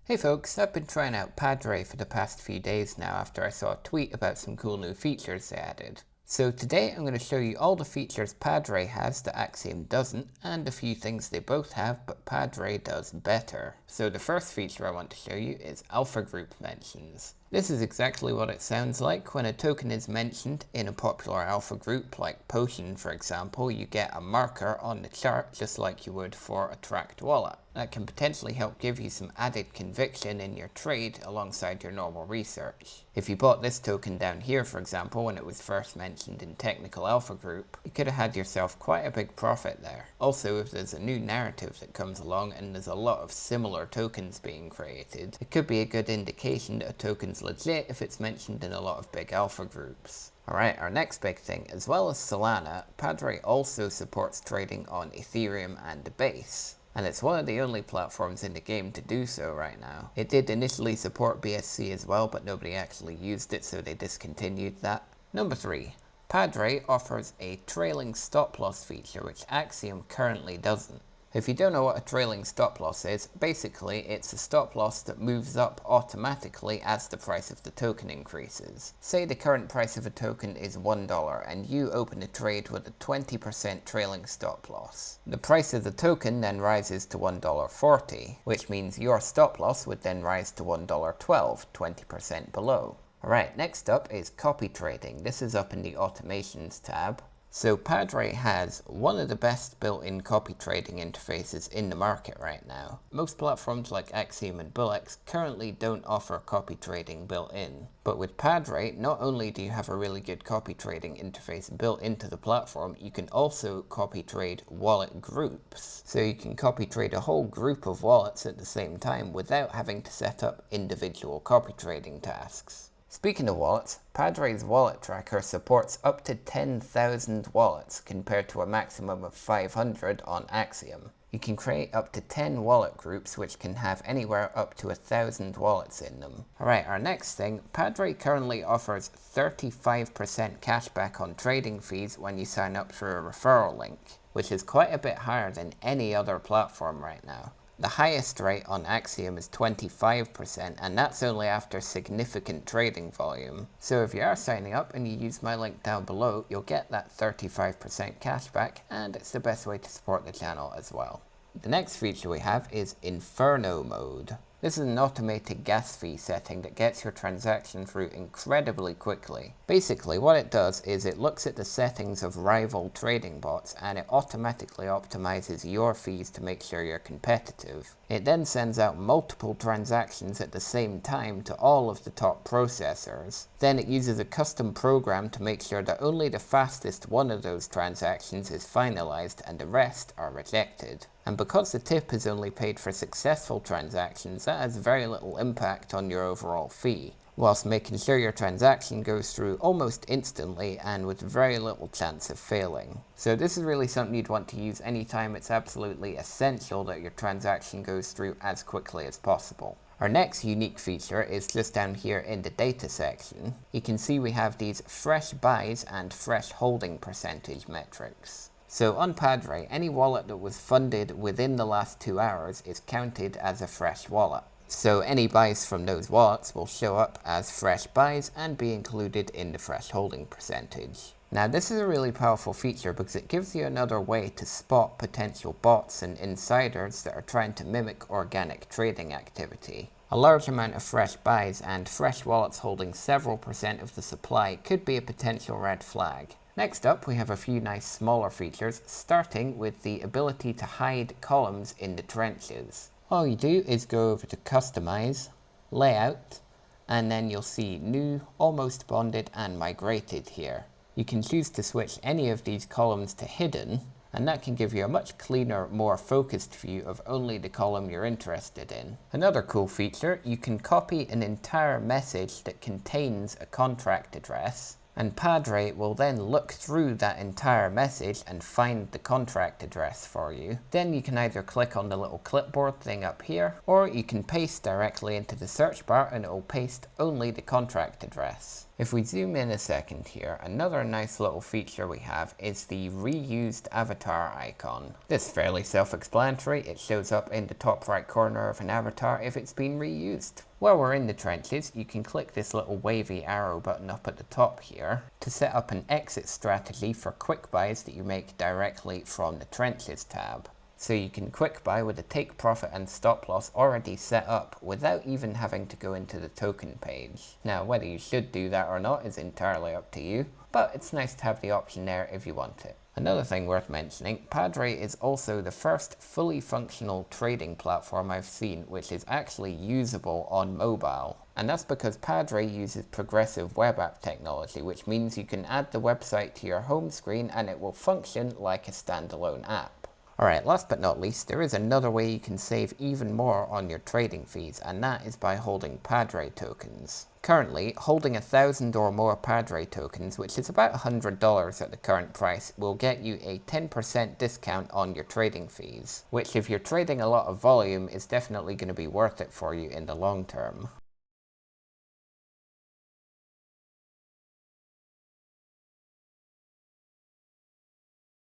Hey folks, I've been trying out Padre for the past few days now after I saw a tweet about some cool new features they added. So today I'm going to show you all the features Padre has that Axiom doesn't, and a few things they both have but Padre does better. So the first feature I want to show you is alpha group mentions. This is exactly what it sounds like. When a token is mentioned in a popular alpha group like Potion for example, you get a marker on the chart just like you would for a tracked wallet. That can potentially help give you some added conviction in your trade alongside your normal research. If you bought this token down here for example when it was first mentioned in technical alpha group, you could have had yourself quite a big profit there. Also, if there's a new narrative that comes along and there's a lot of similar tokens being created, it could be a good indication that a token's legit if it's mentioned in a lot of big alpha groups. Alright, our next big thing, as well as Solana, Padre also supports trading on Ethereum and the Base. And it's one of the only platforms in the game to do so right now. It did initially support BSC as well, but nobody actually used it, so they discontinued that. Number 3. Padre offers a trailing stop loss feature, which Axiom currently doesn't. If you don't know what a trailing stop loss is, basically it's a stop loss that moves up automatically as the price of the token increases. Say the current price of a token is $1 and you open a trade with a 20% trailing stop loss. The price of the token then rises to $1.40, which means your stop loss would then rise to $1.12, 20% below. Alright, next up is copy trading. This is up in the automations tab. So Padre has one of the best built-in copy trading interfaces in the market right now. Most platforms like Axiom and Bullx currently don't offer copy trading built in. But with Padre, not only do you have a really good copy trading interface built into the platform, you can also copy trade wallet groups. So you can copy trade a whole group of wallets at the same time without having to set up individual copy trading tasks. Speaking of wallets, Padre's wallet tracker supports up to 10,000 wallets compared to a maximum of 500 on Axiom. You can create up to 10 wallet groups which can have anywhere up to 1,000 wallets in them. Alright, our next thing, Padre currently offers 35% cashback on trading fees when you sign up through a referral link, which is quite a bit higher than any other platform right now. The highest rate on Axiom is 25%, and that's only after significant trading volume. So if you are signing up and you use my link down below, you'll get that 35% cashback, and it's the best way to support the channel as well. The next feature we have is Inferno mode. This is an automated gas fee setting that gets your transaction through incredibly quickly. Basically, what it does is it looks at the settings of rival trading bots and it automatically optimizes your fees to make sure you're competitive. It then sends out multiple transactions at the same time to all of the top processors. Then it uses a custom program to make sure that only the fastest one of those transactions is finalized and the rest are rejected. And because the tip is only paid for successful transactions, that has very little impact on your overall fee, whilst making sure your transaction goes through almost instantly and with very little chance of failing. So this is really something you'd want to use anytime it's absolutely essential that your transaction goes through as quickly as possible. Our next unique feature is just down here in the data section. You can see we have these fresh buys and fresh holding percentage metrics. So on Padre, any wallet that was funded within the last 2 hours is counted as a fresh wallet. So any buys from those wallets will show up as fresh buys and be included in the fresh holding percentage. Now this is a really powerful feature because it gives you another way to spot potential bots and insiders that are trying to mimic organic trading activity. A large amount of fresh buys and fresh wallets holding several percent of the supply could be a potential red flag. Next up, we have a few nice smaller features, starting with the ability to hide columns in the trenches. All you do is go over to Customize, Layout, and then you'll see New, Almost Bonded, and Migrated here. You can choose to switch any of these columns to Hidden, and that can give you a much cleaner, more focused view of only the column you're interested in. Another cool feature, you can copy an entire message that contains a contract address, and Padre will then look through that entire message and find the contract address for you. Then you can either click on the little clipboard thing up here, or you can paste directly into the search bar and it will paste only the contract address. If we zoom in a second here, another nice little feature we have is the reused avatar icon. This is fairly self-explanatory. It shows up in the top right corner of an avatar if it's been reused. While we're in the trenches, you can click this little wavy arrow button up at the top here to set up an exit strategy for quick buys that you make directly from the trenches tab. So you can quick buy with a take profit and stop loss already set up without even having to go into the token page. Now, whether you should do that or not is entirely up to you, but it's nice to have the option there if you want it. Another thing worth mentioning, Padre is also the first fully functional trading platform I've seen which is actually usable on mobile. And that's because Padre uses progressive web app technology, which means you can add the website to your home screen and it will function like a standalone app. Alright, last but not least, there is another way you can save even more on your trading fees, and that is by holding Padre tokens. Currently, holding 1,000 or more Padre tokens, which is about $100 at the current price, will get you a 10% discount on your trading fees, which if you're trading a lot of volume is definitely going to be worth it for you in the long term.